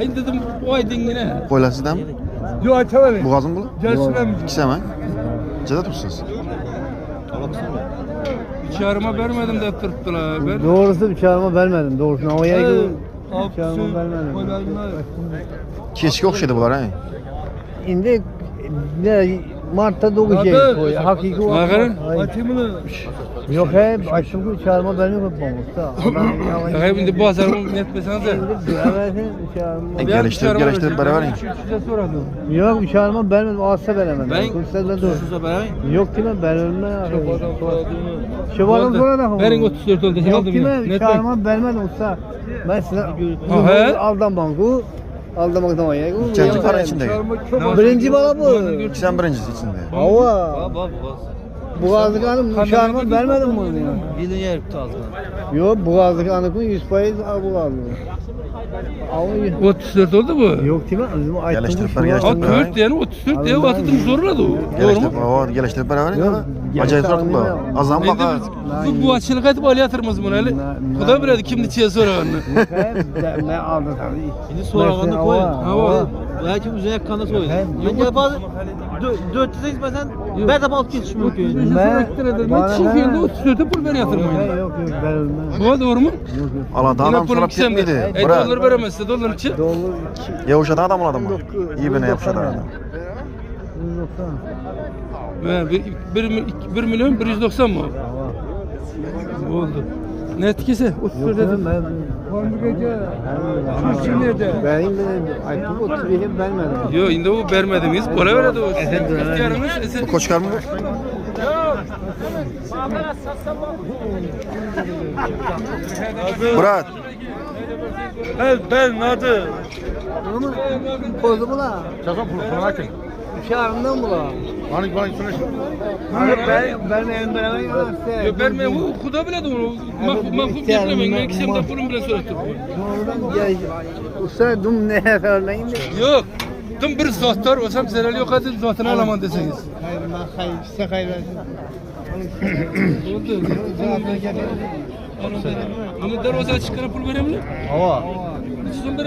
Ben dedim o ay dingine. Koylar sizden mi? Yok açamadım. Boğazın bu? Gelsinler mi? İkisi hemen. Ceda tutsunuz. Çağrıma vermedim de tırttılar. Ben Doğrusu bir çağırma vermedim. Doğrusunu havaya He, gibi Aksu, çağırma vermedim. koylarına. Keşke okşadı bunlar ha. Şimdi ne Mart'ta doğacak. Nadir. Hakiki o. Nadir. Hayır. Açımını. Yok hep açtım ki çağırma benim yapmamızda. Ya şimdi bu azarımı netmesene de. Geliştirip beraber yiyin. Size soradım. Yok bir çağırma vermedim. Asla veremedim. Ben Kursada dur. Susa beraber. Yok değil mi? Ben ölme. Şu Şubat'ın sonra da. Verin 34 oldu. Yok Aldım değil ya. mi? Net Çağırma vermedim usta. Ben size he? aldanmam bu. Aldamaktan var ya. İkinci para içinde. Birinci bala bu. Sen birincisi içinde. Hava. Bak. Boğazlık hanım çağırma vermedim bunu ya. Yedin yer tutaldı. Yok Boğazlık hanım 100% al bu aldı. 34 oldu bu. Yok değil mi? Geliştirip Ha geliştirip 4 yani 34 diye atıdım zorladı o. Doğru mu? Geliştirip beraber yiyin. Yok, Acayip geliştirip tuttu. anlayamam. Azam bak ha. Bu açılık edip Ali yatırmaz bunu hele. Kuda biledi kimdi çiğe soranı. Ben aldım tabii. Şimdi sonralarını koy. Hava. Belki uzaya kanat koy. Yok yapar. 400 mesela ben de balık geçmiyor ki. Ben çiftliğinde 34'e pul ben yatırmayın. Yok ben ölmem. Bu doğru mu? Allah daha Yine adam pulum sorap kisem gitmedi. dedi. Bırak. Dolar veremezse dolar içi. Dolu Yavuşadı adam oladı mı? İyi beni yapışadı adam. 1 milyon 190 mı? Oldu. Ne etkisi? 34 dedim. Bu gece şu nerede? Benim ayıp 31'e vermedim. Yo indi o vermediniz. Para veredi o. İhtiyarınız. Bu koçkar mı? Murat. Ben adı. Kozu bula. Çazan pulu hakim. Şarından bula. Bana söyle. Ben beraber Yo verme o kuda bile doğru. Mahkum yapmayın. Ben ikisem de pulum bile söyledim. Usta dum ne söyleyin de. Yok. Tüm bir sahtar olsam zerali yok hadi zaten alamam deseniz. Hayır ben hayır size hayır versin. Oldu. Onu darvaza çıkarıp pul verebilir. Hava. Hiç son